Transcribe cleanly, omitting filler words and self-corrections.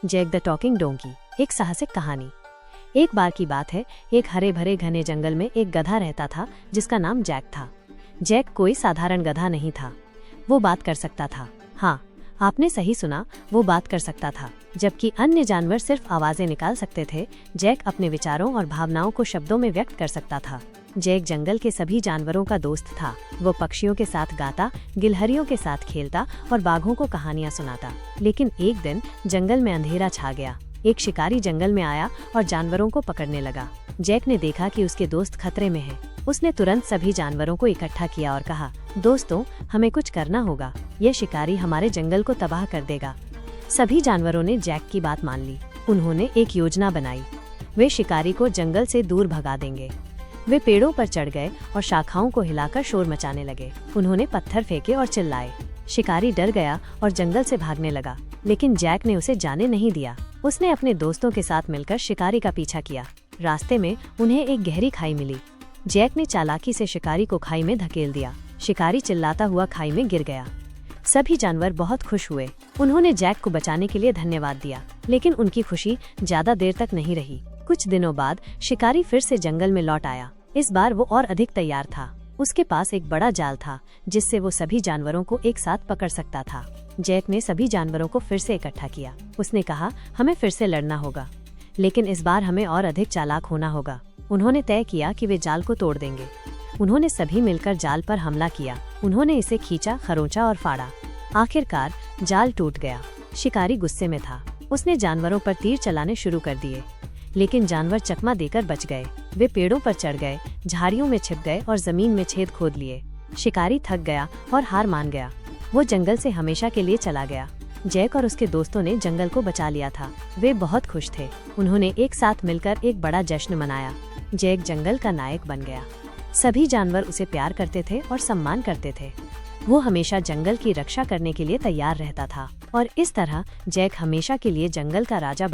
Jack the talking donkey, एक साहसिक कहानी। एक बार की बात है, एक हरे भरे घने जंगल में एक गधा रहता था जिसका नाम जैक था। जैक कोई साधारण गधा नहीं था, वो बात कर सकता था। हाँ, आपने सही सुना, वो बात कर सकता था। जबकि अन्य जानवर सिर्फ आवाजें निकाल सकते थे, जैक अपने विचारों और भावनाओं को शब्दों में व्यक्त कर सकता था। जैक जंगल के सभी जानवरों का दोस्त था। वो पक्षियों के साथ गाता, गिलहरियों के साथ खेलता और बाघों को कहानियां सुनाता। लेकिन एक दिन जंगल में अंधेरा छा गया। एक शिकारी जंगल में आया और जानवरों को पकड़ने लगा। जैक ने देखा कि उसके दोस्त खतरे में हैं। उसने तुरंत सभी जानवरों को इकट्ठा किया और कहा, दोस्तों, हमें कुछ करना होगा। यह शिकारी हमारे जंगल को तबाह कर देगा। सभी जानवरों ने जैक की बात मान ली। उन्होंने एक योजना बनाई। वे शिकारी को जंगल से दूर भगा देंगे। वे पेड़ों पर चढ़ गए और शाखाओं को हिलाकर शोर मचाने लगे। उन्होंने पत्थर फेंके और चिल्लाए। शिकारी डर गया और जंगल से भागने लगा, लेकिन जैक ने उसे जाने नहीं दिया। उसने अपने दोस्तों के साथ मिलकर शिकारी का पीछा किया। रास्ते में उन्हें एक गहरी खाई मिली। जैक ने चालाकी से शिकारी को खाई में धकेल दिया। शिकारी चिल्लाता हुआ खाई में गिर गया। सभी जानवर बहुत खुश हुए। उन्होंने जैक को बचाने के लिए धन्यवाद दिया, लेकिन उनकी खुशी ज्यादा देर तक नहीं रही। कुछ दिनों बाद शिकारी फिर से जंगल में लौट आया। इस बार वो और अधिक तैयार था। उसके पास एक बड़ा जाल था जिससे वो सभी जानवरों को एक साथ पकड़ सकता था। जैक ने सभी जानवरों को फिर से इकट्ठा किया। उसने कहा, हमें फिर से लड़ना होगा, लेकिन इस बार हमें और अधिक चालाक होना होगा। उन्होंने तय किया कि वे जाल को तोड़ देंगे। उन्होंने सभी मिलकर जाल पर हमला किया। उन्होंने इसे खींचा, खरोंचा और फाड़ा। आखिरकार जाल टूट गया। शिकारी गुस्से में था। उसने जानवरों पर तीर चलाने शुरू कर दिए, लेकिन जानवर चकमा देकर बच गए। वे पेड़ों पर चढ़ गए, झाड़ियों में छिप गए और जमीन में छेद खोद लिए। शिकारी थक गया और हार मान गया। वो जंगल से हमेशा के लिए चला गया। जैक और उसके दोस्तों ने जंगल को बचा लिया था। वे बहुत खुश थे। उन्होंने एक साथ मिलकर एक बड़ा जश्न मनाया। जैक जंगल का नायक बन गया। सभी जानवर उसे प्यार करते थे और सम्मान करते थे। वो हमेशा जंगल की रक्षा करने के लिए तैयार रहता था और इस तरह जैक हमेशा के लिए जंगल का राजा